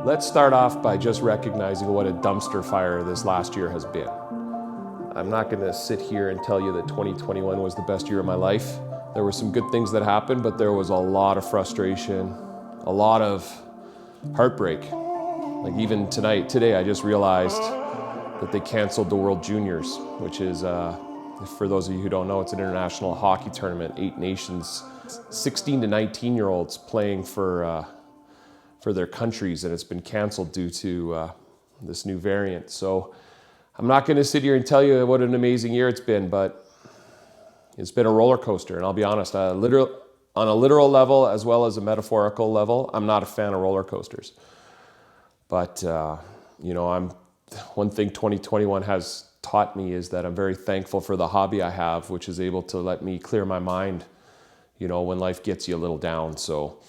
Let's start off by just recognizing what a dumpster fire this last year has been. I'm not going to sit here and tell you that 2021 was the best year of my life. There were some good things that happened, but there was a lot of frustration, a lot of heartbreak. Like even today, I just realized that they canceled the World Juniors, which is, for those of you who don't know, it's an international hockey tournament, 8 nations, 16 to 19-year-olds playing for their countries, and it's been canceled due to this new variant. So I'm not going to sit here and tell you what an amazing year it's been, but it's been a roller coaster. And I'll be honest, on a literal level as well as a metaphorical level, I'm not a fan of roller coasters. But you know, one thing 2021 has taught me is that I'm very thankful for the hobby I have, which is able to let me clear my mind, you know, when life gets you a little down. So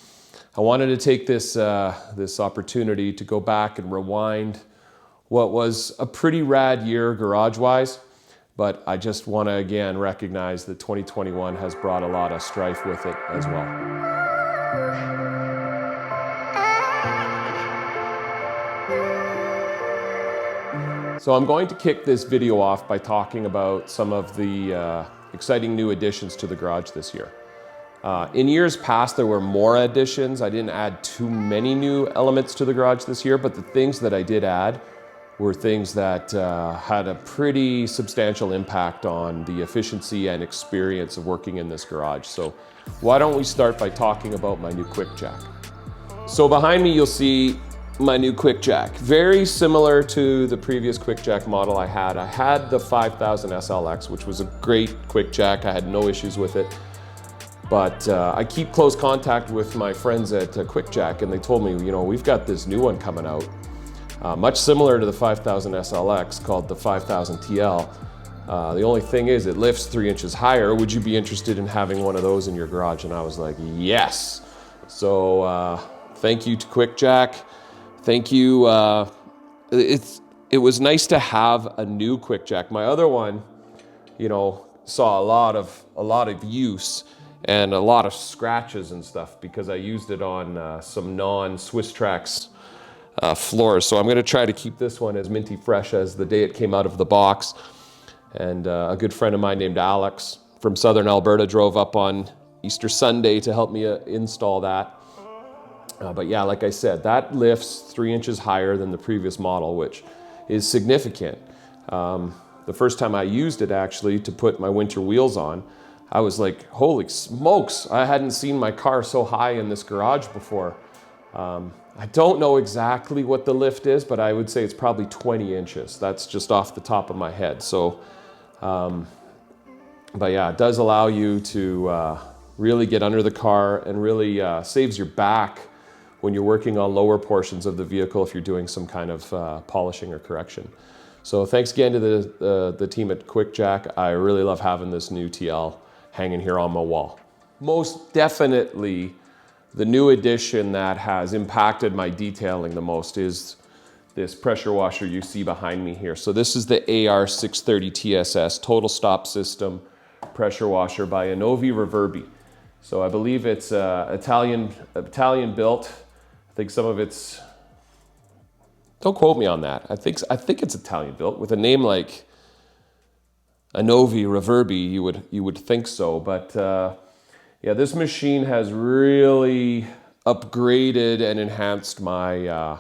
I wanted to take this opportunity to go back and rewind what was a pretty rad year garage-wise, but I just want to again recognize that 2021 has brought a lot of strife with it as well. So I'm going to kick this video off by talking about some of the exciting new additions to the garage this year. In years past, there were more additions. I didn't add too many new elements to the garage this year, but the things that I did add were things that had a pretty substantial impact on the efficiency and experience of working in this garage. So why don't we start by talking about my new QuickJack. So behind me, you'll see my new QuickJack. Very similar to the previous QuickJack model I had. I had the 5000 SLX, which was a great QuickJack. I had no issues with it. But I keep close contact with my friends at QuickJack, and they told me, you know, we've got this new one coming out, much similar to the 5000 SLX, called the 5000 TL. The only thing is it lifts 3 inches higher. Would you be interested in having one of those in your garage? And I was like, yes. So thank you to QuickJack. Thank you. It was nice to have a new QuickJack. My other one, you know, saw a lot of use and a lot of scratches and stuff because I used it on some non-Swiss Tracks floors. So I'm going to try to keep this one as minty fresh as the day it came out of the box. And a good friend of mine named Alex from Southern Alberta drove up on Easter Sunday to help me install that. But yeah, like I said, that lifts 3 inches higher than the previous model, which is significant. The first time I used it actually to put my winter wheels on, I was like, holy smokes, I hadn't seen my car so high in this garage before. I don't know exactly what the lift is, but I would say it's probably 20 inches. That's just off the top of my head. So, but yeah, it does allow you to really get under the car and really saves your back when you're working on lower portions of the vehicle if you're doing some kind of polishing or correction. So thanks again to the team at QuickJack. I really love having this new TL hanging here on my wall. Most definitely, the new addition that has impacted my detailing the most is this pressure washer you see behind me here. So this is the AR630 TSS Total Stop System pressure washer by ANNOVI REVERBERI. So I believe it's Italian built. I think some of it's Don't quote me on that. I think it's Italian built. With a name like ANNOVI, REVERBERI, you would think so. But yeah, this machine has really upgraded and enhanced my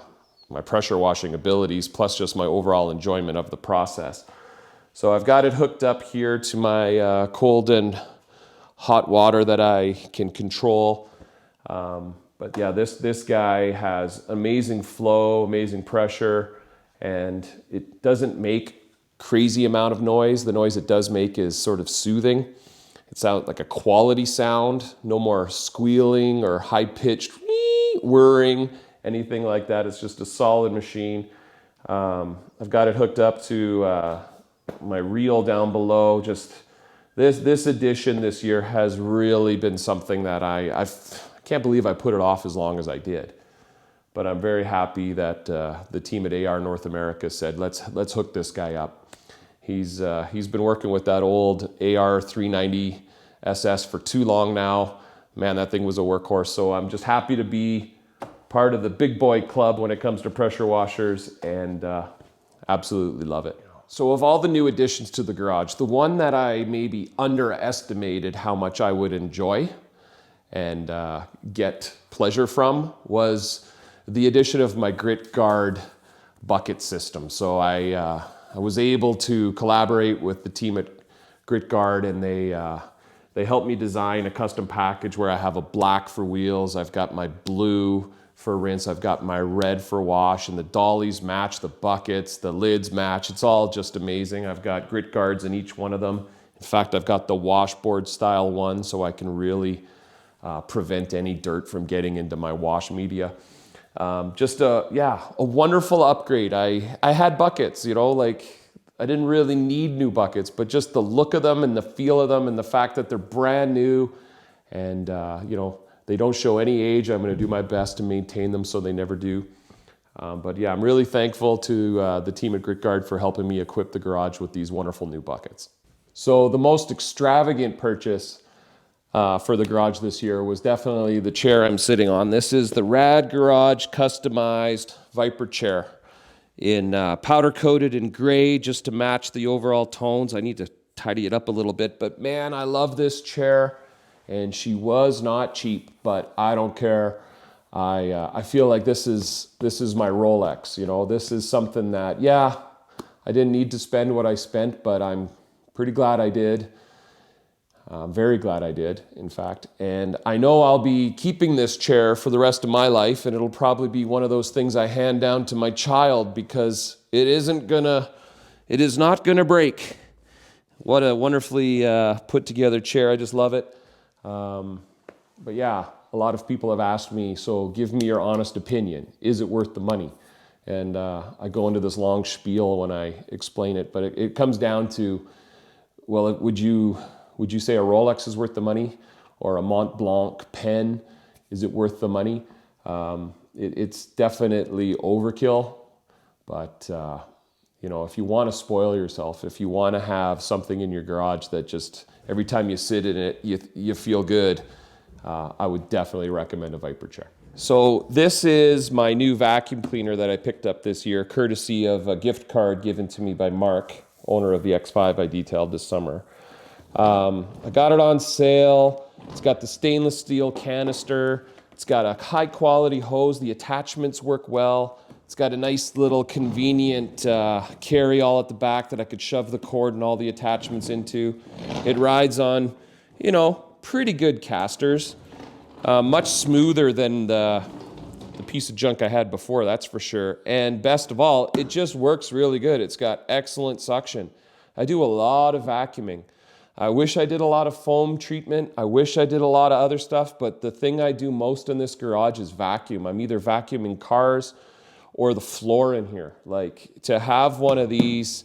my pressure washing abilities, plus just my overall enjoyment of the process. So I've got it hooked up here to my cold and hot water that I can control. But yeah, this guy has amazing flow, amazing pressure, and it doesn't make crazy amount of noise. The noise it does make is sort of soothing. It sounds like a quality sound, no more squealing or high-pitched whirring, anything like that. It's just a solid machine. I've got it hooked up to my reel down below. Just this edition this year has really been something that I can't believe I put it off as long as I did. But I'm very happy that the team at AR North America said, let's hook this guy up. He's been working with that old AR 390 SS for too long now. Man, that thing was a workhorse. So I'm just happy to be part of the big boy club when it comes to pressure washers, and absolutely love it. So of all the new additions to the garage, the one that I maybe underestimated how much I would enjoy and get pleasure from was the addition of my grit guard bucket system. So I was able to collaborate with the team at Grit Guard, and they helped me design a custom package where I have a black for wheels, I've got my blue for rinse, I've got my red for wash, and the dollies match the buckets, the lids match. It's all just amazing. I've got grit guards in each one of them. In fact, I've got the washboard style one so I can really prevent any dirt from getting into my wash media. Just a wonderful upgrade. I had buckets, you know, like I didn't really need new buckets, but just the look of them and the feel of them and the fact that they're brand new and, you know, they don't show any age. I'm going to do my best to maintain them so they never do. But yeah, I'm really thankful to the team at Grit Guard for helping me equip the garage with these wonderful new buckets. So the most extravagant purchase for the garage this year was definitely the chair I'm sitting on. This is the RAD Garage customized Vyper Chair in powder coated in gray just to match the overall tones. I need to tidy it up a little bit, but man, I love this chair. And she was not cheap, but I don't care. I feel like this is my Rolex. You know, this is something that, yeah, I didn't need to spend what I spent, but I'm pretty glad I did. Very glad I did, in fact. And I know I'll be keeping this chair for the rest of my life, and it'll probably be one of those things I hand down to my child because it is not gonna break. What a wonderfully put together chair. I just love it. But yeah, a lot of people have asked me, so give me your honest opinion. Is it worth the money? And I go into this long spiel when I explain it, but it comes down to, well, would you say a Rolex is worth the money, or a Mont Blanc pen, is it worth the money? It's definitely overkill, but you know, if you want to spoil yourself, if you want to have something in your garage that just every time you sit in it, you feel good, I would definitely recommend a Vyper Chair. So this is my new vacuum cleaner that I picked up this year, courtesy of a gift card given to me by Mark, owner of the X5 I detailed this summer. I got it on sale. It's got the stainless steel canister. It's got a high quality hose. The attachments work well. It's got a nice little convenient carry-all at the back that I could shove the cord and all the attachments into. It rides on, you know, pretty good casters. Much smoother than the piece of junk I had before, that's for sure. And best of all, it just works really good. It's got excellent suction. I do a lot of vacuuming. I wish I did a lot of foam treatment. I wish I did a lot of other stuff, but the thing I do most in this garage is vacuum. I'm either vacuuming cars or the floor in here. Like, to have one of these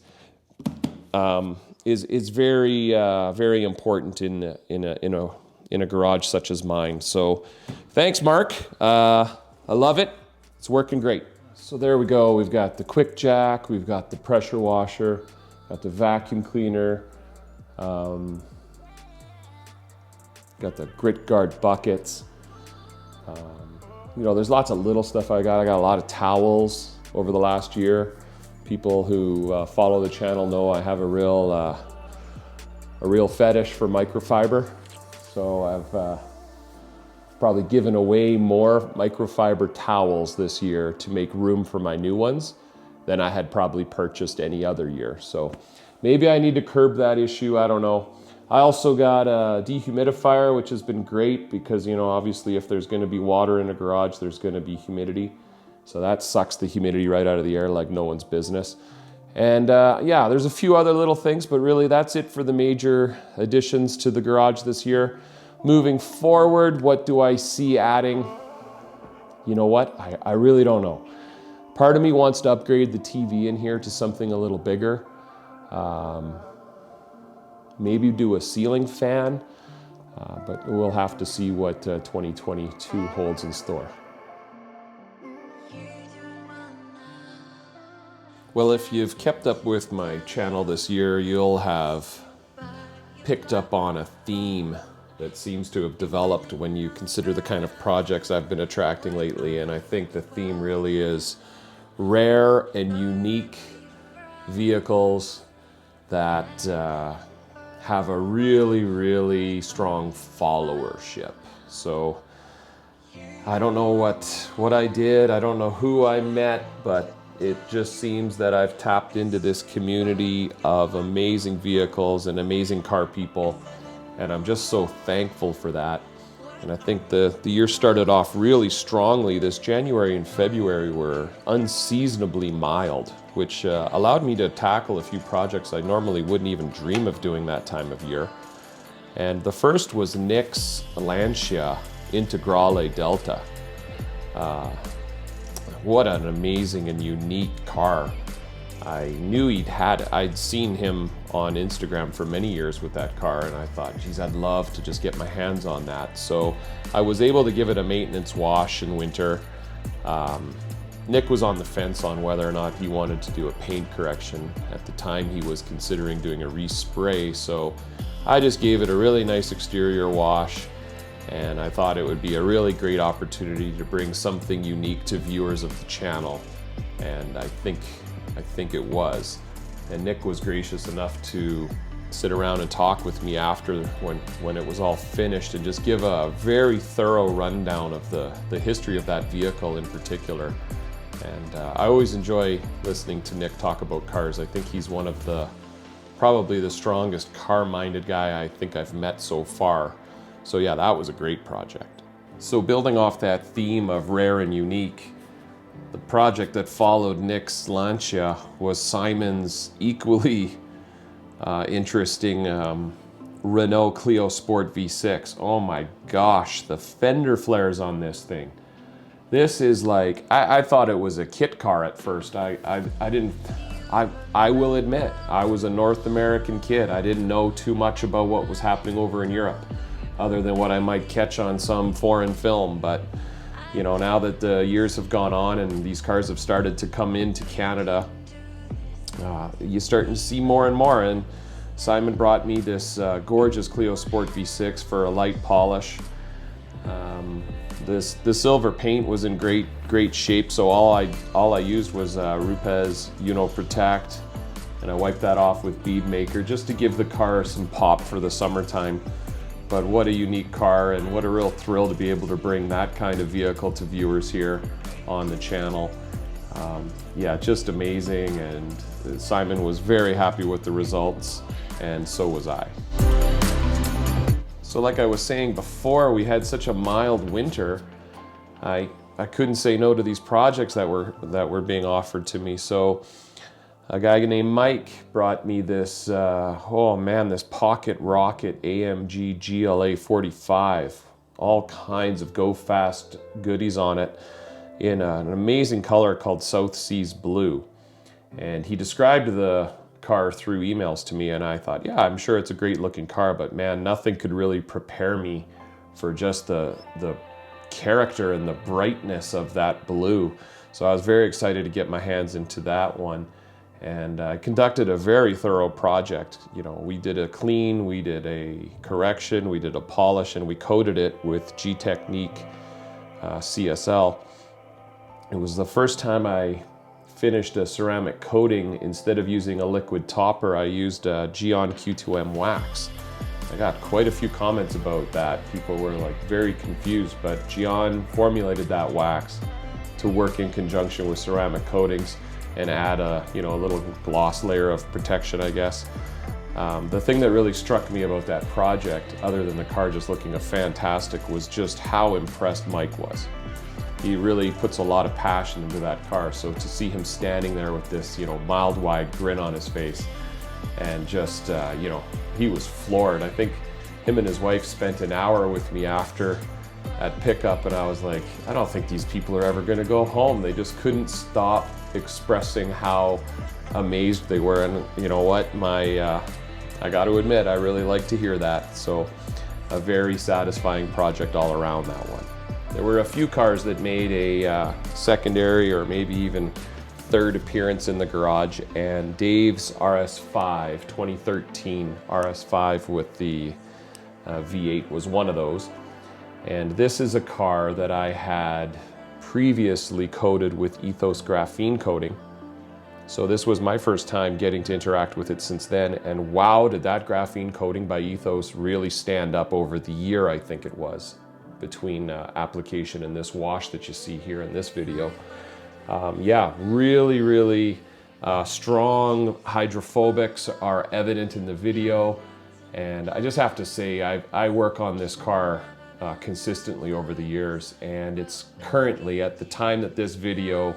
is very very important in a garage such as mine. So thanks, Mark. I love it. It's working great. So there we go. We've got the QuickJack, we've got the pressure washer, got the vacuum cleaner, got the grit guard buckets. You know, there's lots of little stuff I got. I got a lot of towels, over the last year. People who follow the channel know I have a real fetish for microfiber. So I've probably given away more microfiber towels this year to make room for my new ones than I had probably purchased any other year. So maybe I need to curb that issue, I don't know. I also got a dehumidifier, which has been great because, you know, obviously if there's gonna be water in a garage, there's gonna be humidity. So that sucks the humidity right out of the air like no one's business. And yeah, there's a few other little things, but really that's it for the major additions to the garage this year. Moving forward, what do I see adding? You know what? I really don't know. Part of me wants to upgrade the TV in here to something a little bigger. Maybe do a ceiling fan, but we'll have to see what 2022 holds in store. Well, if you've kept up with my channel this year, you'll have picked up on a theme that seems to have developed when you consider the kind of projects I've been attracting lately. And I think the theme really is rare and unique vehicles that have a really, really strong followership. So I don't know what I did, I don't know who I met, but it just seems that I've tapped into this community of amazing vehicles and amazing car people, and I'm just so thankful for that. And I think the year started off really strongly. This January and February were unseasonably mild, which allowed me to tackle a few projects I normally wouldn't even dream of doing that time of year. And the first was Nick's Lancia Integrale Delta. What an amazing and unique car. I knew he'd had it. I'd seen him on Instagram for many years with that car, and I thought, geez, I'd love to just get my hands on that. So I was able to give it a maintenance wash in winter. Nick was on the fence on whether or not he wanted to do a paint correction. At the time, he was considering doing a respray, so I just gave it a really nice exterior wash, and I thought it would be a really great opportunity to bring something unique to viewers of the channel, and I think it was. And Nick was gracious enough to sit around and talk with me after when it was all finished and just give a very thorough rundown of the history of that vehicle in particular. And I always enjoy listening to Nick talk about cars. I think he's one of probably the strongest car-minded guy I think I've met so far. So yeah, that was a great project. So building off that theme of rare and unique, the project that followed Nick's Lancia was Simon's equally interesting Renault Clio Sport V6. Oh my gosh, the fender flares on this thing. This is like, I thought it was a kit car at first. I will admit, I was a North American kid. I didn't know too much about what was happening over in Europe, other than what I might catch on some foreign film. But you know, now that the years have gone on and these cars have started to come into Canada, you're starting to see more and more. And Simon brought me this gorgeous Clio Sport V6 for a light polish. The silver paint was in great shape, so all I used was Rupes Protect, and I wiped that off with Bead Maker just to give the car some pop for the summertime. But what a unique car, and what a real thrill to be able to bring that kind of vehicle to viewers here on the channel. Yeah, just amazing, and Simon was very happy with the results, and so was I. So like I was saying before, we had such a mild winter, I couldn't say no to these projects that were being offered to me. So a guy named Mike brought me this, oh man, this Pocket Rocket AMG GLA 45. All kinds of go fast goodies on it in an amazing color called South Seas Blue. And he described the car through emails to me, and I thought, yeah, I'm sure it's a great looking car, but man, nothing could really prepare me for just the character and the brightness of that blue. So I was very excited to get my hands into that one. And I conducted a very thorough project. You know, we did a clean, we did a correction, we did a polish, and we coated it with G-Technique CSL. It was the first time I finished a ceramic coating. Instead of using a liquid topper, I used a Geon Q2M wax. I got quite a few comments about that. People were like very confused, but Geon formulated that wax to work in conjunction with ceramic coatings and add a, you know, a little gloss layer of protection, I guess. The thing that really struck me about that project, other than the car just looking fantastic, was just how impressed Mike was. He really puts a lot of passion into that car. So to see him standing there with this, you know, mild wide grin on his face and just, you know, he was floored. I think him and his wife spent an hour with me after at pickup, and I was like, I don't think these people are ever gonna go home. They just couldn't stop expressing how amazed they were. And you know what, I got to admit, I really like to hear that. So a very satisfying project all around, that one. There were a few cars that made a secondary or maybe even third appearance in the garage, and Dave's RS5, 2013 RS5 with the V8 was one of those. And this is a car that I had previously coated with Ethos graphene coating. So this was my first time getting to interact with it since then, and wow, did that graphene coating by Ethos really stand up over the year, I think it was, between application and this wash that you see here in this video. Yeah, really strong hydrophobics are evident in the video, and I just have to say I work on this car consistently over the years, and it's currently, at the time that this video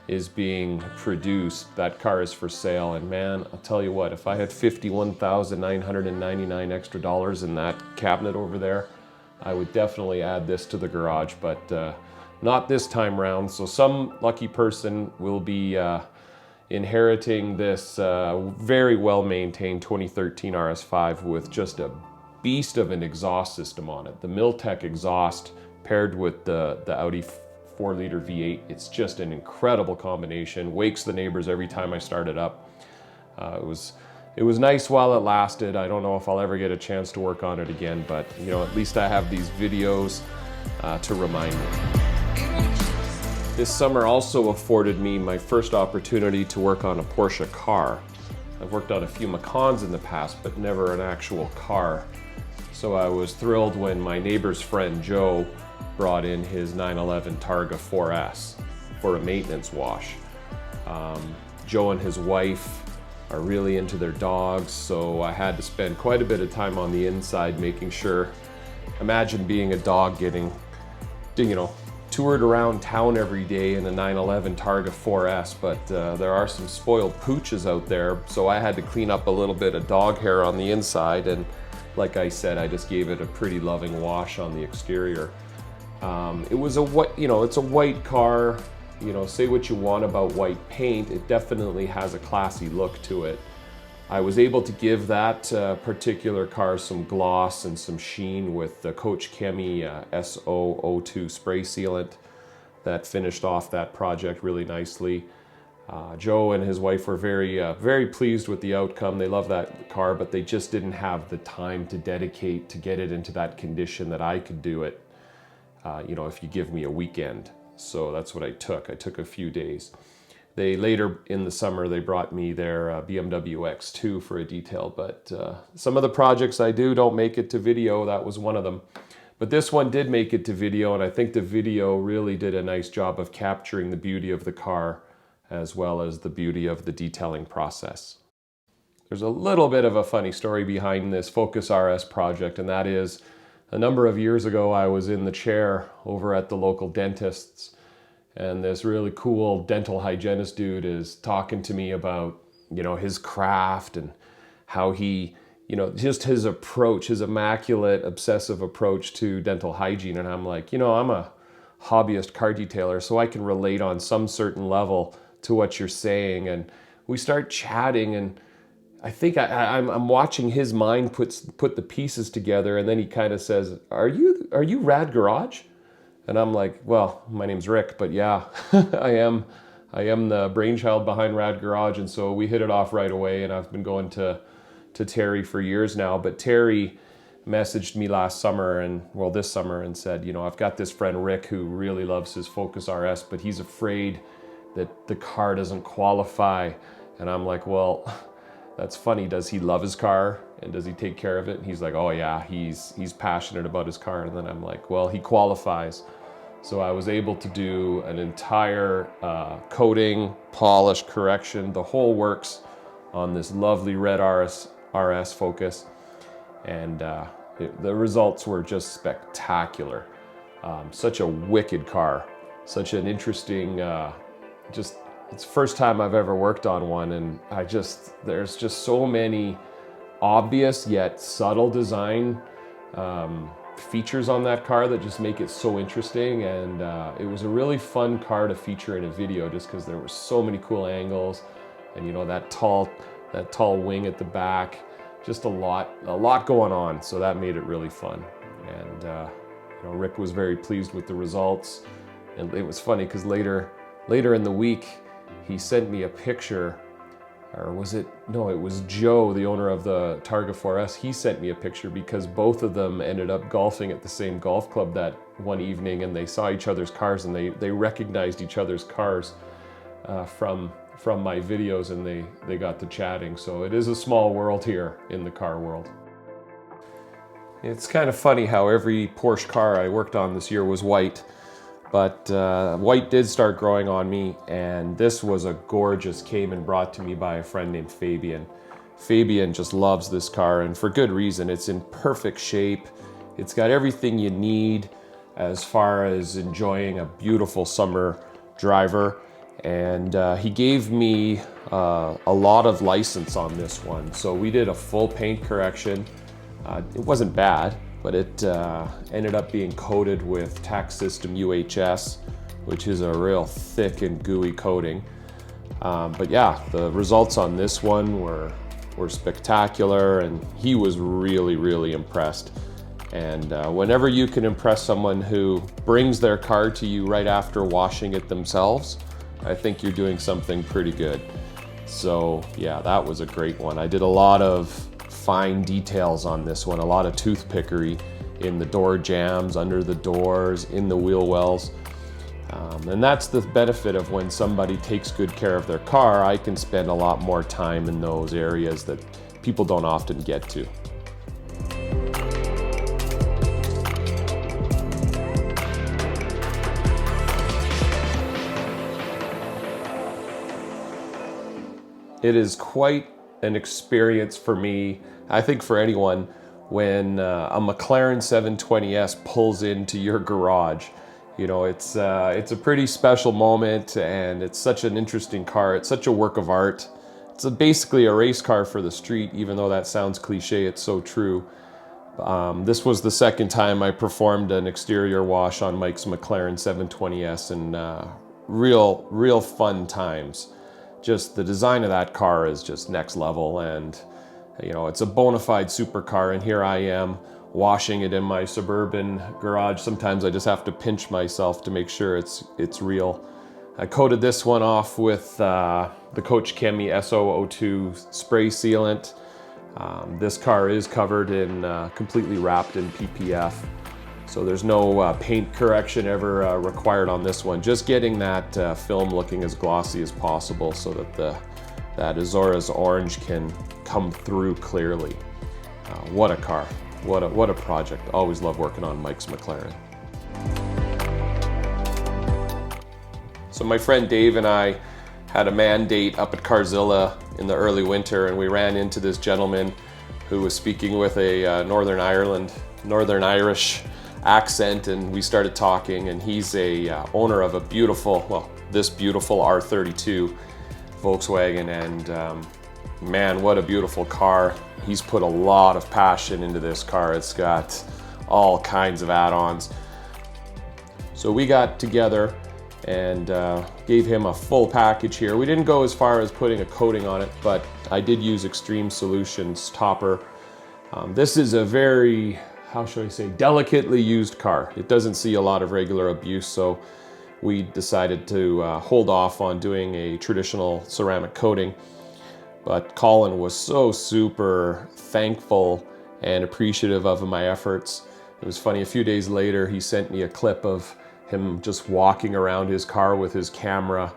is being produced, that car is for sale. And man, I'll tell you what, if I had $51,999 extra dollars in that cabinet over there, I would definitely add this to the garage, but not this time round. So some lucky person will be inheriting this very well-maintained 2013 RS5 with just a beast of an exhaust system on it. The Miltech exhaust paired with the Audi 4-liter V8, it's just an incredible combination. Wakes the neighbors every time I start it up. It was nice while it lasted. I don't know if I'll ever get a chance to work on it again, but you know, at least I have these videos to remind me. This summer also afforded me my first opportunity to work on a Porsche car. I've worked on a few Macans in the past, but never an actual car. So I was thrilled when my neighbor's friend Joe brought in his 911 Targa 4S for a maintenance wash. Joe and his wife are really into their dogs, so I had to spend quite a bit of time on the inside making sure. Imagine being a dog getting, you know, toured around town every day in a 911 Targa 4S, but there are some spoiled pooches out there, so I had to clean up a little bit of dog hair on the inside, and like I said, I just gave it a pretty loving wash on the exterior. It was a white, you know, it's a white car. You know, say what you want about white paint, it definitely has a classy look to it. I was able to give that particular car some gloss and some sheen with the Coach Chemi SO02 spray sealant that finished off that project really nicely. Joe and his wife were very pleased with the outcome. They love that car, but they just didn't have the time to dedicate to get it into that condition that I could do it. You know, if you give me a weekend. So that's what I took. I took a few days. They later in the summer, they brought me their BMW X2 for a detail, but some of the projects I do don't make it to video. That was one of them. But this one did make it to video, and I think the video really did a nice job of capturing the beauty of the car as well as the beauty of the detailing process. There's a little bit of a funny story behind this Focus RS project, and that is a number of years ago I was in the chair over at the local dentist's, and this really cool dental hygienist dude is talking to me about, you know, his craft and how he, you know, just his approach, his immaculate, obsessive approach to dental hygiene. And I'm like, you know, I'm a hobbyist car detailer, so I can relate on some certain level to what you're saying. And we start chatting, and I think I'm watching his mind put the pieces together, and then he kind of says, are you Rad Garage? And I'm like, well, my name's Rick, but yeah, I am the brainchild behind Rad Garage. And so we hit it off right away, and I've been going to Terry for years now. But Terry messaged me last summer, and well, this summer, and said, you know, I've got this friend Rick who really loves his Focus RS, but he's afraid that the car doesn't qualify. And I'm like, well, that's funny. Does he love his car and does he take care of it? And he's like, oh yeah, he's passionate about his car. And then I'm like, well, he qualifies. So I was able to do an entire coating, polish, correction, the whole works on this lovely red RS Focus. And the results were just spectacular. Such a wicked car, such an interesting, it's the first time I've ever worked on one, and there's just so many obvious yet subtle design features on that car that just make it so interesting. And it was a really fun car to feature in a video just because there were so many cool angles, and you know, that tall wing at the back, just a lot going on. So that made it really fun. And you know, Rick was very pleased with the results. And it was funny because later in the week, he sent me a picture, or was it, no, it was Joe, the owner of the Targa 4S. He sent me a picture because both of them ended up golfing at the same golf club that one evening, and they saw each other's cars, and they recognized each other's cars from my videos, and they got to chatting. So it is a small world here in the car world. It's kind of funny how every Porsche car I worked on this year was white. But white did start growing on me, and this was a gorgeous Cayman brought to me by a friend named Fabian. Fabian just loves this car, and for good reason. It's in perfect shape. It's got everything you need as far as enjoying a beautiful summer driver. And he gave me a lot of license on this one. So we did a full paint correction. It wasn't bad, but it ended up being coated with tax system UHS, which is a real thick and gooey coating. But yeah, the results on this one were spectacular, and he was really, really impressed. And whenever you can impress someone who brings their car to you right after washing it themselves, I think you're doing something pretty good. So yeah, that was a great one. I did a lot of fine details on this one, a lot of toothpickery in the door jambs, under the doors, in the wheel wells. And that's the benefit of when somebody takes good care of their car. I can spend a lot more time in those areas that people don't often get to. It is quite an experience for me, I think for anyone, when a McLaren 720S pulls into your garage. You know, it's a pretty special moment, and it's such an interesting car. It's such a work of art. It's basically a race car for the street, even though that sounds cliche, it's so true. This was the second time I performed an exterior wash on Mike's McLaren 720S, and real fun times. Just the design of that car is just next level, and you know, it's a bona fide supercar, and here I am washing it in my suburban garage. Sometimes I just have to pinch myself to make sure it's real. I coated this one off with the Coach Chemie SO02 spray sealant. This car is covered in, completely wrapped in PPF. So there's no paint correction ever required on this one. Just getting that film looking as glossy as possible so that that Azora's orange can come through clearly. What a car, what a project. Always love working on Mike's McLaren. So my friend Dave and I had a man date up at Carzilla in the early winter, and we ran into this gentleman who was speaking with a Northern Irish accent, and we started talking, and he's a owner of a beautiful, well, this beautiful R32 Volkswagen, and man, what a beautiful car. He's put a lot of passion into this car. It's got all kinds of add-ons. So we got together and gave him a full package here. We didn't go as far as putting a coating on it, but I did use Extreme Solutions topper. This is a very, how should I say, delicately used car. It doesn't see a lot of regular abuse, so we decided to hold off on doing a traditional ceramic coating. But Colin was so super thankful and appreciative of my efforts. It was funny, a few days later, he sent me a clip of him just walking around his car with his camera,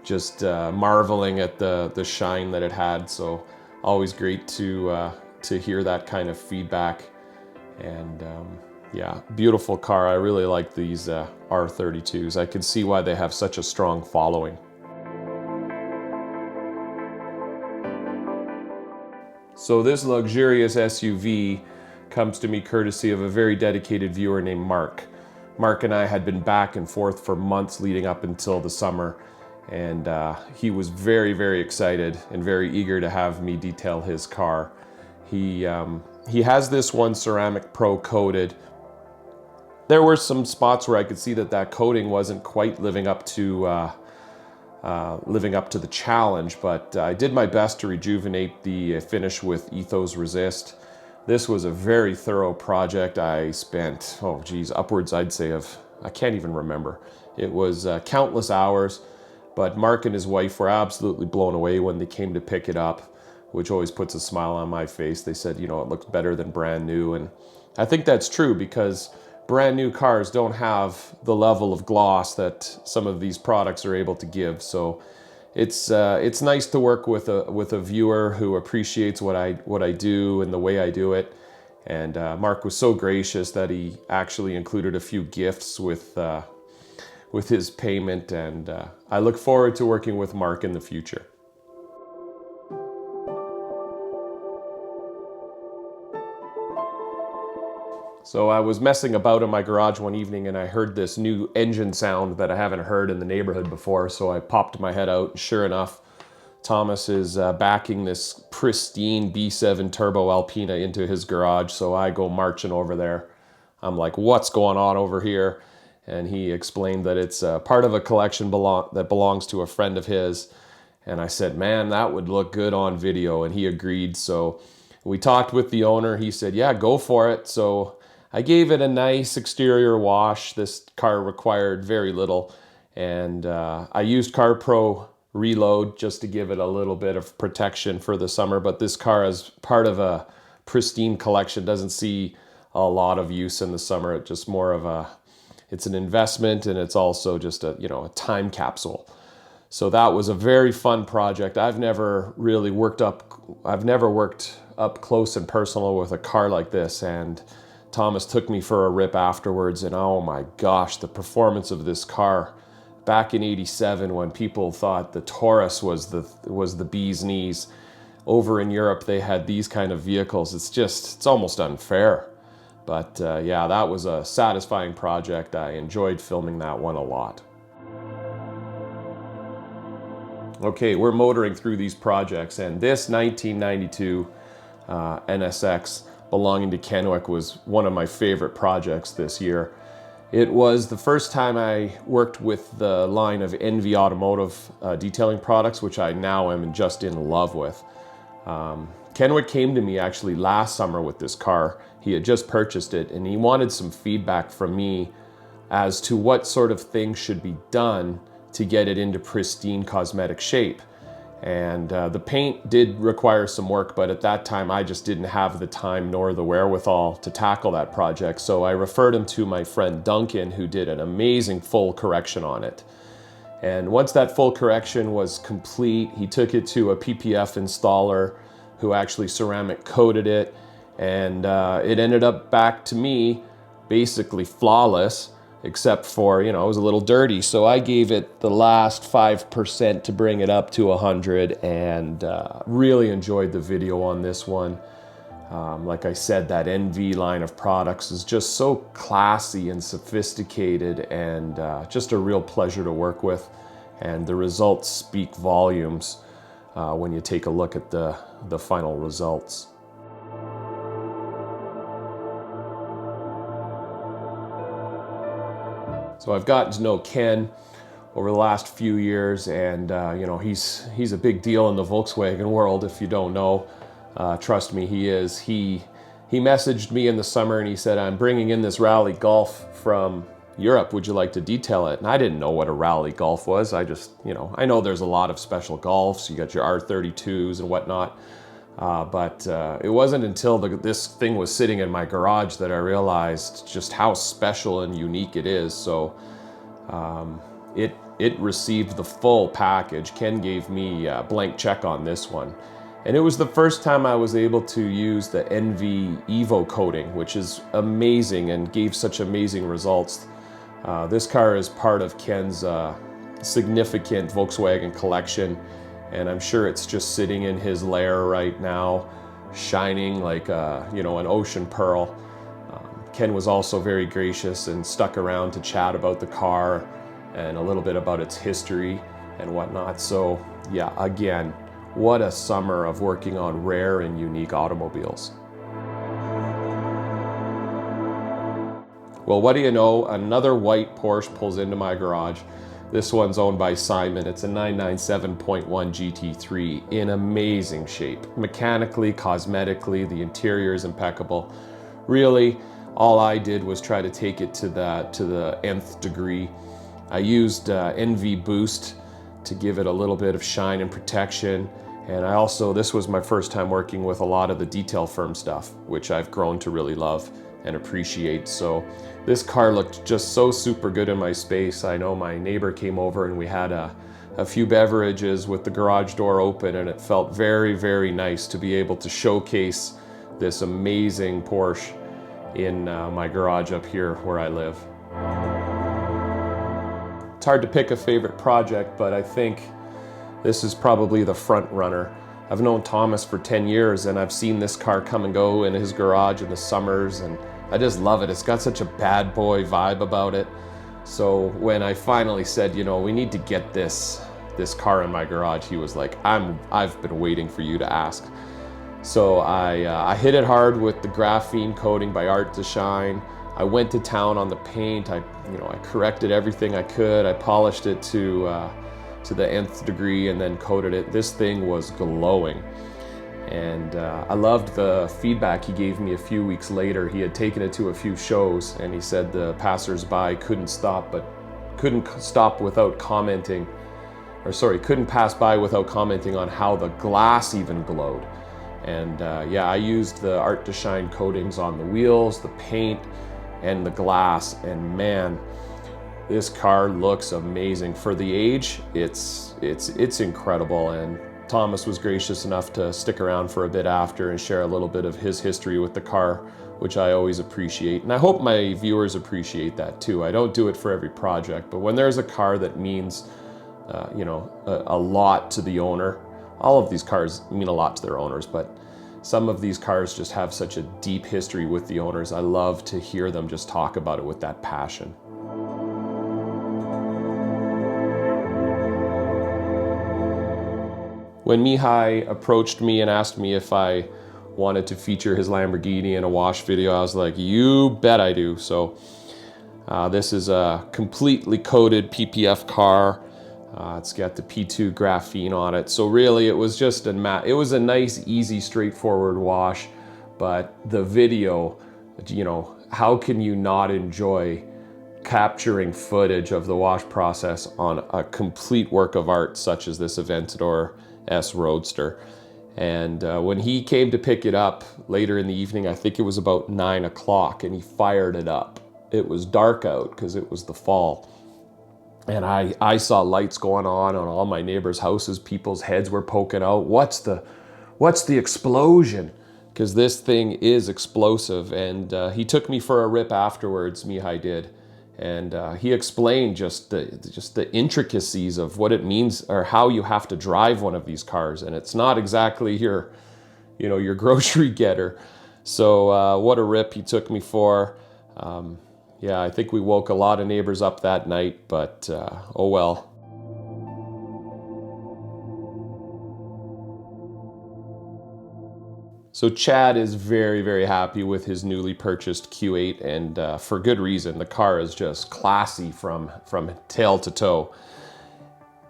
just marveling at the shine that it had. So always great to hear that kind of feedback. And yeah, beautiful car. I really like these R32s. I can see why they have such a strong following. So this luxurious SUV comes to me courtesy of a very dedicated viewer named Mark. Mark and I had been back and forth for months leading up until the summer, and he was very, very excited and very eager to have me detail his car. He has this one Ceramic Pro coated. There were some spots where I could see that coating wasn't quite living up to the challenge, but I did my best to rejuvenate the finish with Ethos Resist. This was a very thorough project. I spent, oh geez, upwards, I'd say, of, I can't even remember. It was countless hours, but Mark and his wife were absolutely blown away when they came to pick it up, which always puts a smile on my face. They said, you know, it looks better than brand new. And I think that's true, because brand new cars don't have the level of gloss that some of these products are able to give. So it's nice to work with a viewer who appreciates what I do and the way I do it. And Mark was so gracious that he actually included a few gifts with his payment. And I look forward to working with Mark in the future. So I was messing about in my garage one evening and I heard this new engine sound that I haven't heard in the neighborhood before. So I popped my head out, and sure enough, Thomas is backing this pristine B7 turbo Alpina into his garage. So I go marching over there. I'm like, what's going on over here? And he explained that it's part of a collection that belongs to a friend of his. And I said, man, that would look good on video. And he agreed. So we talked with the owner. He said, yeah, go for it. So I gave it a nice exterior wash. This car required very little. And I used CarPro Reload just to give it a little bit of protection for the summer. But this car, as part of a pristine collection, doesn't see a lot of use in the summer. It's just more of it's an investment, and it's also just a time capsule. So that was a very fun project. I've never worked up close and personal with a car like this, and Thomas took me for a rip afterwards, and oh my gosh, the performance of this car. Back in '87, when people thought the Taurus was the bee's knees, over in Europe they had these kind of vehicles. It's almost unfair. But yeah, that was a satisfying project. I enjoyed filming that one a lot. Okay, we're motoring through these projects, and this 1992 NSX belonging to Kenwick was one of my favorite projects this year. It was the first time I worked with the line of ANNOVI automotive detailing products, which I now am just in love with. Kenwick came to me actually last summer with this car. He had just purchased it, and he wanted some feedback from me as to what sort of things should be done to get it into pristine cosmetic shape. And the paint did require some work, but at that time I just didn't have the time nor the wherewithal to tackle that project. So I referred him to my friend Duncan, who did an amazing full correction on it. And once that full correction was complete, he took it to a PPF installer who actually ceramic coated it, and it ended up back to me basically flawless, except for, it was a little dirty. So I gave it the last 5% to bring it up to 100, and really enjoyed the video on this one. Like I said, that NV line of products is just so classy and sophisticated, and just a real pleasure to work with. And the results speak volumes when you take a look at the final results. So I've gotten to know Ken over the last few years, and he's a big deal in the Volkswagen world. If you don't know, trust me, he is. He messaged me in the summer and he said, I'm bringing in this Rallye Golf from Europe. Would you like to detail it? And I didn't know what a Rallye Golf was. I just, I know there's a lot of special Golfs. You got your R32s and whatnot. But it wasn't until this thing was sitting in my garage that I realized just how special and unique it is. So it received the full package. Ken gave me a blank check on this one. And it was the first time I was able to use the ENVI Evo coating, which is amazing and gave such amazing results. This car is part of Ken's significant Volkswagen collection, and I'm sure it's just sitting in his lair right now, shining like you know, an ocean pearl. Ken was also very gracious and stuck around to chat about the car and a little bit about its history and whatnot. So yeah, again, what a summer of working on rare and unique automobiles. Well, what do you know? Another white Porsche pulls into my garage. This one's owned by Simon. It's a 997.1 GT3 in amazing shape. Mechanically, cosmetically, the interior is impeccable. Really, all I did was try to take it to the nth degree. I used ENVI Boost to give it a little bit of shine and protection. And I also, this was my first time working with a lot of the detail firm stuff, which I've grown to really love and appreciate. So this car looked just so super good in my space. I know my neighbor came over and we had a few beverages with the garage door open, and it felt very, very nice to be able to showcase this amazing Porsche in my garage up here where I live. It's hard to pick a favorite project, but I think this is probably the front runner. I've known Thomas for 10 years and I've seen this car come and go in his garage in the summers, and I just love it. It's got such a bad boy vibe about it. So when I finally said, you know, we need to get this car in my garage, he was like, I've been waiting for you to ask. So I hit it hard with the graphene coating by Art to Shine. I went to town on the paint. I corrected everything I could. I polished it to the nth degree and then coated it. This thing was glowing. And I loved the feedback he gave me a few weeks later. He had taken it to a few shows and he said the passers-by couldn't stop without commenting, or sorry, couldn't pass by without commenting on how the glass even glowed. And yeah, I used the Art to Shine coatings on the wheels, the paint, and the glass, and man, this car looks amazing. For the age, it's incredible. And Thomas was gracious enough to stick around for a bit after and share a little bit of his history with the car, which I always appreciate. And I hope my viewers appreciate that too. I don't do it for every project, but when there's a car that means you know, a lot to the owner, all of these cars mean a lot to their owners, but some of these cars just have such a deep history with the owners. I love to hear them just talk about it with that passion. When Mihai approached me and asked me if I wanted to feature his Lamborghini in a wash video, I was like, you bet I do. So this is a completely coated PPF car. It's got the P2 graphene on it. So really it was just it was a nice, easy, straightforward wash. But the video, you know, how can you not enjoy capturing footage of the wash process on a complete work of art such as this Aventador S Roadster? And when he came to pick it up later in the evening, I think it was about 9 o'clock, and he fired it up. It was dark out because it was the fall. And I saw lights going on all my neighbors' houses. People's heads were poking out. What's the explosion? Because this thing is explosive. And he took me for a rip afterwards, Mihai did. And he explained just the intricacies of what it means, or how you have to drive one of these cars. And it's not exactly your grocery getter. So what a rip he took me for. Yeah, I think we woke a lot of neighbors up that night, but oh well. So Chad is very, very happy with his newly purchased Q8, and for good reason. The car is just classy from tail to toe.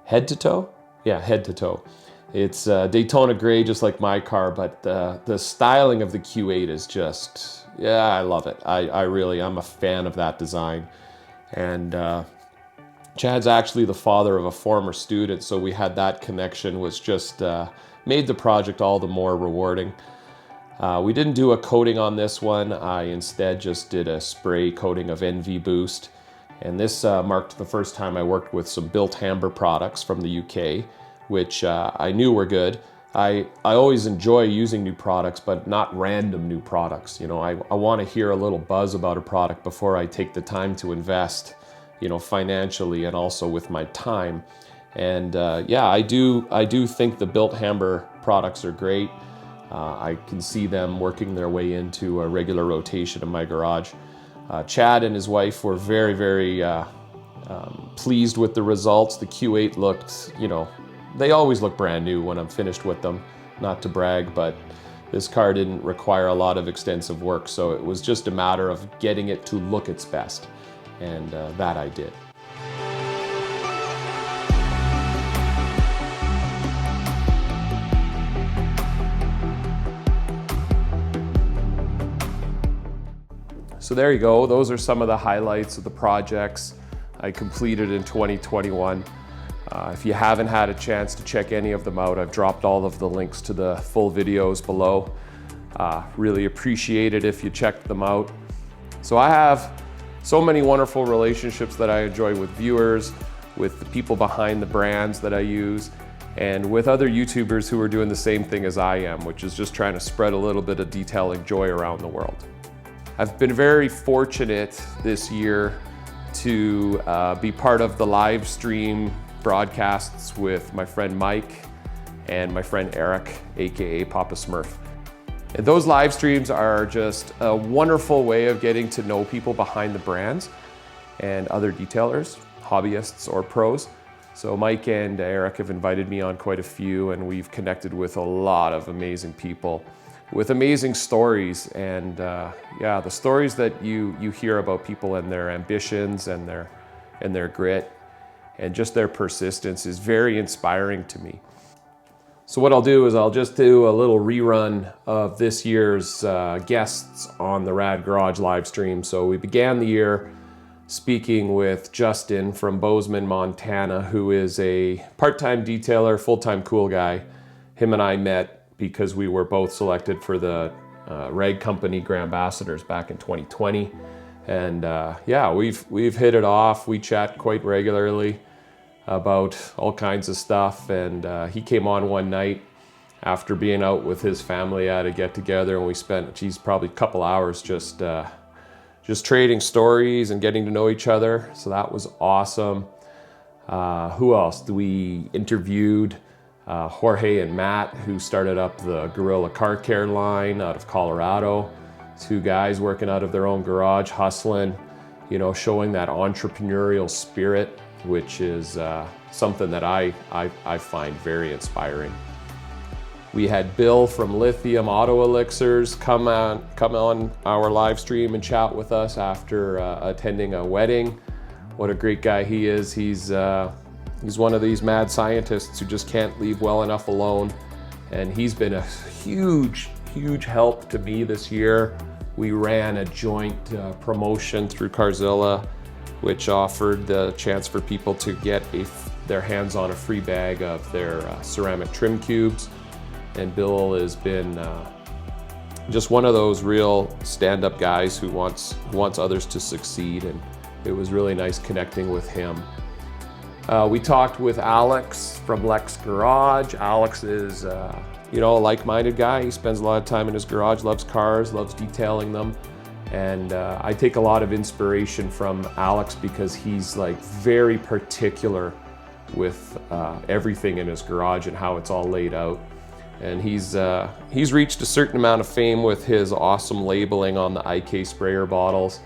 Head to toe? Yeah, head to toe. It's Daytona gray, just like my car, but the styling of the Q8 is just, yeah, I love it. I'm a fan of that design. And Chad's actually the father of a former student, so we had that connection, which just made the project all the more rewarding. We didn't do a coating on this one. I instead just did a spray coating of ENVI Boost. And this marked the first time I worked with some built Hamber products from the UK, which I knew were good. I always enjoy using new products, but not random new products. You know, I want to hear a little buzz about a product before I take the time to invest, you know, financially and also with my time. And yeah, I do think the built Hamber products are great. I can see them working their way into a regular rotation in my garage. Chad and his wife were very, very pleased with the results. The Q8 looked, you know, they always look brand new when I'm finished with them, not to brag, but this car didn't require a lot of extensive work, so it was just a matter of getting it to look its best, and that I did. So there you go, those are some of the highlights of the projects I completed in 2021. If you haven't had a chance to check any of them out, I've dropped all of the links to the full videos below. Really appreciate it if you checked them out. So I have so many wonderful relationships that I enjoy with viewers, with the people behind the brands that I use, and with other YouTubers who are doing the same thing as I am, which is just trying to spread a little bit of detailing joy around the world. I've been very fortunate this year to be part of the live stream broadcasts with my friend Mike and my friend Eric, aka Papa Smurf. And those live streams are just a wonderful way of getting to know people behind the brands and other detailers, hobbyists or pros. So Mike and Eric have invited me on quite a few, and we've connected with a lot of amazing people with amazing stories. And yeah, the stories that you hear about people and their ambitions and their grit and just their persistence is very inspiring to me. So what I'll do is I'll just do a little rerun of this year's guests on the RAD Garage live stream. So we began the year speaking with Justin from Bozeman, Montana, who is a part-time detailer, full-time cool guy. Him and I met because we were both selected for the REG Company Grand Ambassadors back in 2020. And yeah, we've hit it off. We chat quite regularly about all kinds of stuff. And he came on one night after being out with his family at a get-together, and we spent, geez, probably a couple hours just trading stories and getting to know each other. So that was awesome. Who else? We interviewed Jorge and Matt, who started up the Gorilla Car Care line out of Colorado. Two guys working out of their own garage, hustling, you know, showing that entrepreneurial spirit, which is something that I find very inspiring. We had Bill from Lithium Auto Elixirs come on our live stream and chat with us after attending a wedding. What a great guy he is. He's one of these mad scientists who just can't leave well enough alone. And he's been a huge help to me this year. We ran a joint promotion through Carzilla, which offered the chance for people to get their hands on a free bag of their ceramic trim cubes. And Bill has been just one of those real stand-up guys who wants others to succeed, and it was really nice connecting with him. We talked with Alex from LEX Garage. Alex is you know, a like-minded guy. He spends a lot of time in his garage, loves cars, loves detailing them. And I take a lot of inspiration from Alex because he's like very particular with everything in his garage and how it's all laid out. And he's reached a certain amount of fame with his awesome labeling on the IK sprayer bottles.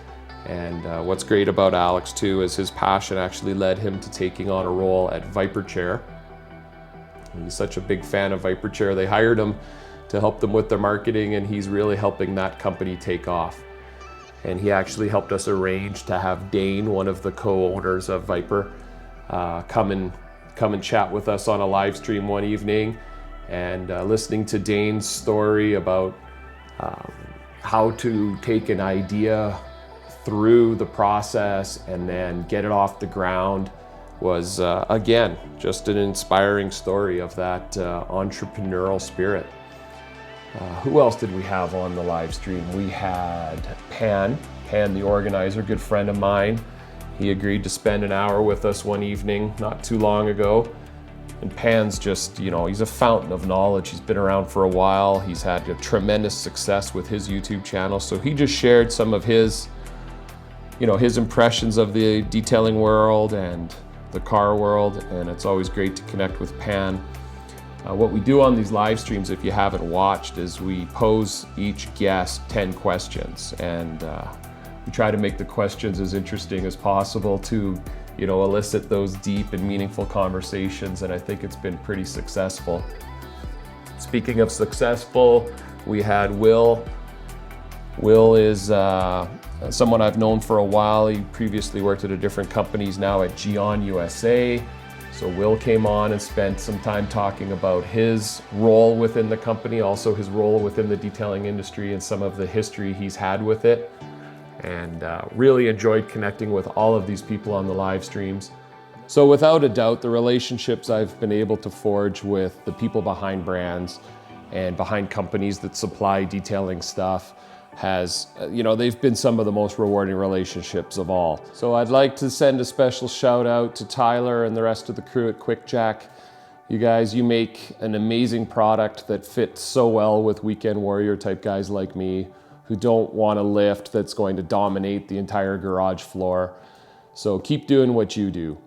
And what's great about Alex too is his passion actually led him to taking on a role at Vyper Chair. He's such a big fan of Vyper Chair. They hired him to help them with their marketing, and he's really helping that company take off. And he actually helped us arrange to have Dayne, one of the co-owners of Vyper, come and chat with us on a live stream one evening. And listening to Dayne's story about how to take an idea through the process and then get it off the ground was, again, just an inspiring story of that entrepreneurial spirit. Who else did we have on the live stream? We had Pan, the organizer, good friend of mine. He agreed to spend an hour with us one evening not too long ago. And Pan's just, you know, he's a fountain of knowledge. He's been around for a while. He's had a tremendous success with his YouTube channel. So he just shared some of his, you know, his impressions of the detailing world and the car world. And it's always great to connect with Pan. What we do on these live streams, if you haven't watched, is we pose each guest 10 questions. And we try to make the questions as interesting as possible to, you know, elicit those deep and meaningful conversations, and I think it's been pretty successful. Speaking of successful, we had Will. Will is someone I've known for a while. He previously worked at a different company. He's now at Gion USA. So Will came on and spent some time talking about his role within the company, also his role within the detailing industry and some of the history he's had with it. And really enjoyed connecting with all of these people on the live streams. So without a doubt, the relationships I've been able to forge with the people behind brands and behind companies that supply detailing stuff has, you know, they've been some of the most rewarding relationships of all. So I'd like to send a special shout out to Tyler and the rest of the crew at QuickJack. You guys, you make an amazing product that fits so well with weekend warrior type guys like me, who don't want a lift that's going to dominate the entire garage floor. So keep doing what you do.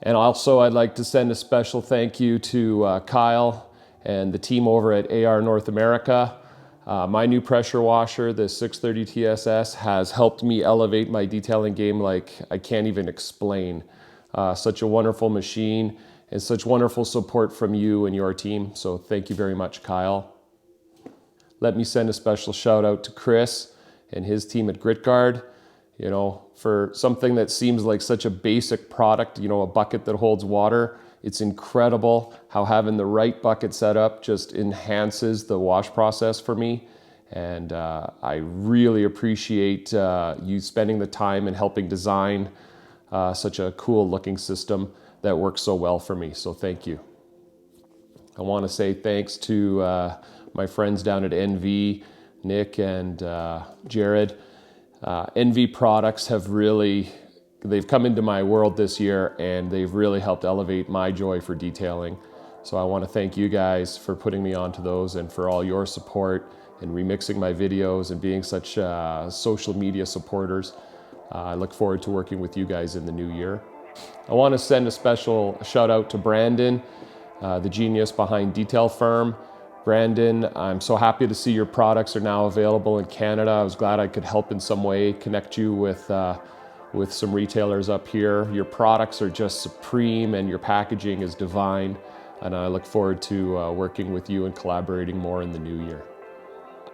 And also I'd like to send a special thank you to Kyle and the team over at AR North America. My new pressure washer, the 630 TSS, has helped me elevate my detailing game like I can't even explain. Such a wonderful machine and such wonderful support from you and your team. So thank you very much, Kyle. Let me send a special shout out to Chris and his team at GritGuard. You know, for something that seems like such a basic product, you know, a bucket that holds water, it's incredible how having the right bucket set up just enhances the wash process for me. And I really appreciate you spending the time and helping design such a cool looking system that works so well for me. So thank you. I want to say thanks to my friends down at NV, Nick and Jared. NV products have really, they've come into my world this year and they've really helped elevate my joy for detailing. So I want to thank you guys for putting me onto those and for all your support and remixing my videos and being such social media supporters. I look forward to working with you guys in the new year. I want to send a special shout out to Brandon, the genius behind Detail Firm. Brandon, I'm so happy to see your products are now available in Canada. I was glad I could help in some way, connect you with some retailers up here. Your products are just supreme and your packaging is divine. And I look forward to working with you and collaborating more in the new year.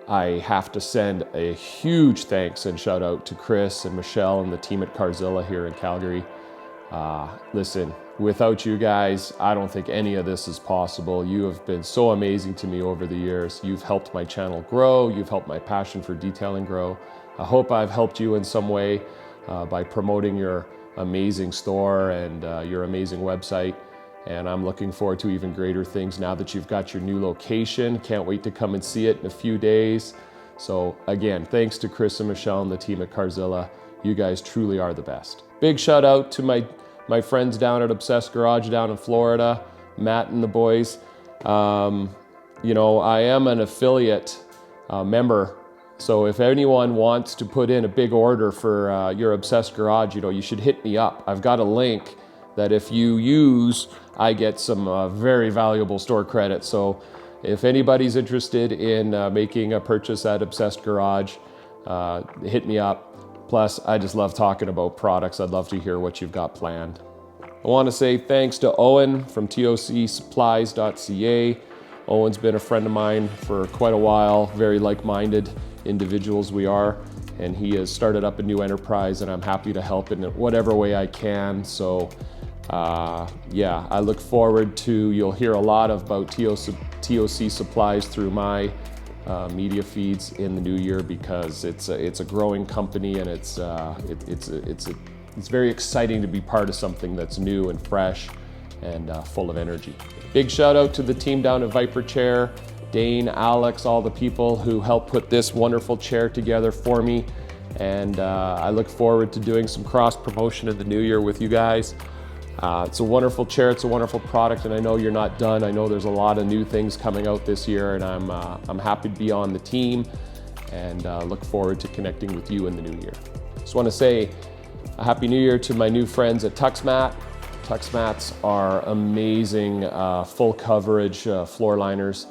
I have to send a huge thanks and shout out to Chris and Michelle and the team at Carzilla here in Calgary. Listen, without you guys, I don't think any of this is possible. You have been so amazing to me over the years. You've helped my channel grow. You've helped my passion for detailing grow. I hope I've helped you in some way by promoting your amazing store and your amazing website. And I'm looking forward to even greater things now that you've got your new location. Can't wait to come and see it in a few days. So again, thanks to Chris and Michelle and the team at Carzilla. You guys truly are the best. Big shout out to my friends down at Obsessed Garage down in Florida, Matt and the boys. You know, I am an affiliate member, so if anyone wants to put in a big order for your Obsessed Garage, you know, you should hit me up. I've got a link that if you use, I get some very valuable store credit. So if anybody's interested in making a purchase at Obsessed Garage, hit me up. Plus, I just love talking about products. I'd love to hear what you've got planned. I want to say thanks to Owen from tocsupplies.ca. Owen's been a friend of mine for quite a while, very like-minded individuals we are, and he has started up a new enterprise and I'm happy to help in whatever way I can. So yeah, I look forward to, you'll hear a lot about TOC Supplies through my media feeds in the new year because it's a growing company and it's very exciting to be part of something that's new and fresh and full of energy. Big shout out to the team down at Vyper Chair, Dayne, Alex, all the people who helped put this wonderful chair together for me. And I look forward to doing some cross promotion in the new year with you guys. It's a wonderful chair, it's a wonderful product, and I know you're not done. I know there's a lot of new things coming out this year, and I'm happy to be on the team and look forward to connecting with you in the new year. Just want to say a Happy New Year to my new friends at TuxMat. TuxMats are amazing full coverage floor liners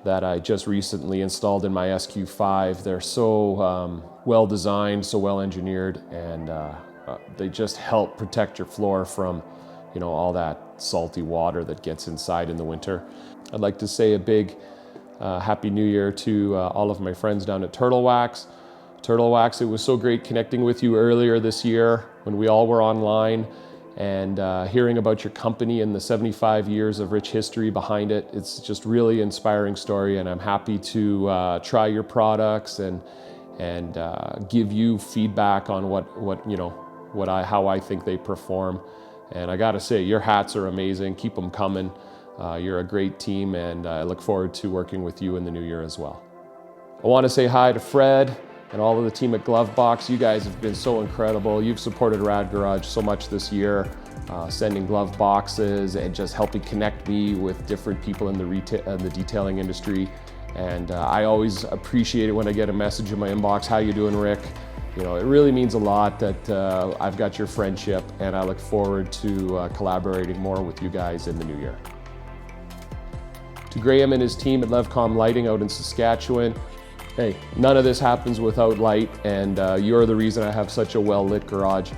that I just recently installed in my SQ5. They're so well designed, so well engineered, and they just help protect your floor from all that salty water that gets inside in the winter. I'd like to say a big Happy New Year to all of my friends down at Turtle Wax. Turtle Wax, it was so great connecting with you earlier this year when we all were online and hearing about your company and the 75 years of rich history behind it. It's just really inspiring story, and I'm happy to try your products and give you feedback on how I think they perform. And I gotta say, your hats are amazing. Keep them coming. You're a great team, and I look forward to working with you in the new year as well. I want to say hi to Fred and all of the team at Glovebox. You guys have been so incredible. You've supported Rad Garage so much this year, sending glove boxes and just helping connect me with different people in the detailing industry. And I always appreciate it when I get a message in my inbox. How you doing, Rick? It really means a lot that I've got your friendship, and I look forward to collaborating more with you guys in the new year. To Graham and his team at Levcom Lighting out in Saskatchewan, hey, none of this happens without light, and you're the reason I have such a well-lit garage.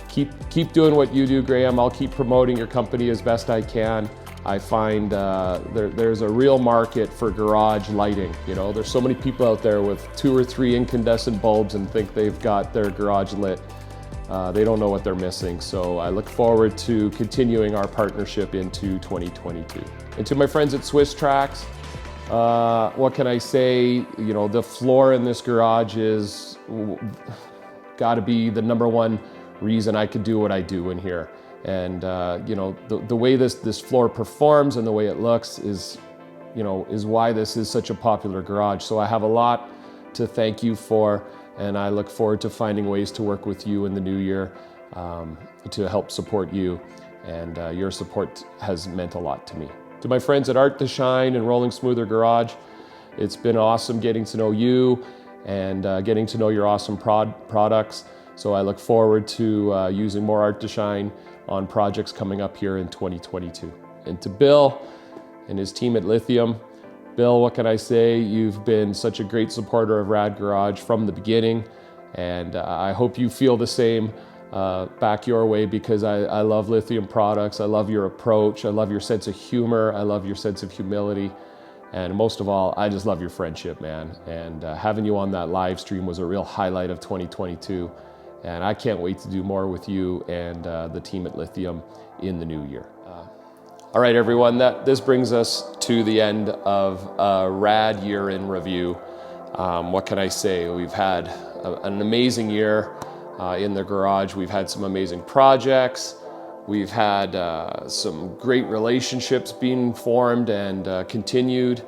Keep doing what you do, Graham. I'll keep promoting your company as best I can. I find there's a real market for garage lighting. There's so many people out there with 2 or 3 incandescent bulbs and think they've got their garage lit. They don't know what they're missing. So I look forward to continuing our partnership into 2022. And to my friends at Swiss Tracks, what can I say? The floor in this garage is got to be the #1 reason I could do what I do in here. And the way this floor performs and the way it looks is why this is such a popular garage. So I have a lot to thank you for, and I look forward to finding ways to work with you in the new year to help support you. And your support has meant a lot to me. To my friends at Art to Shine and Rolling Smoother Garage, it's been awesome getting to know you and getting to know your awesome products. So I look forward to using more Art to Shine on projects coming up here in 2022. And to Bill and his team at Lithium, Bill, what can I say? You've been such a great supporter of Rad Garage from the beginning, and I hope you feel the same back your way, because I love Lithium products. I love your approach. I love your sense of humor. I love your sense of humility. And most of all, I just love your friendship, man. And having you on that live stream was a real highlight of 2022. And I can't wait to do more with you and the team at Lithium in the new year. All right, everyone, this brings us to the end of a Rad year in review. What can I say? We've had an amazing year in the garage. We've had some amazing projects. We've had some great relationships being formed and continued.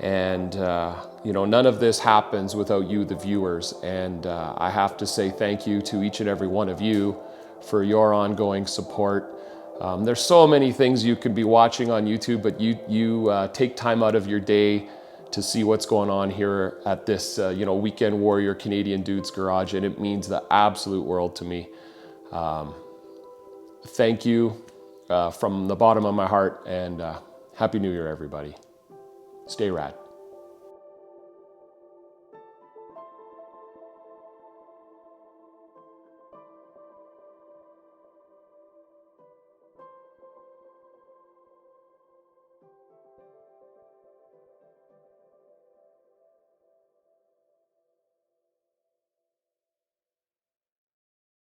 And none of this happens without you, the viewers. And I have to say thank you to each and every one of you for your ongoing support. There's so many things you could be watching on YouTube, but you take time out of your day to see what's going on here at this Weekend Warrior Canadian Dudes Garage, and it means the absolute world to me. Thank you from the bottom of my heart, and Happy New Year, everybody. Stay rad.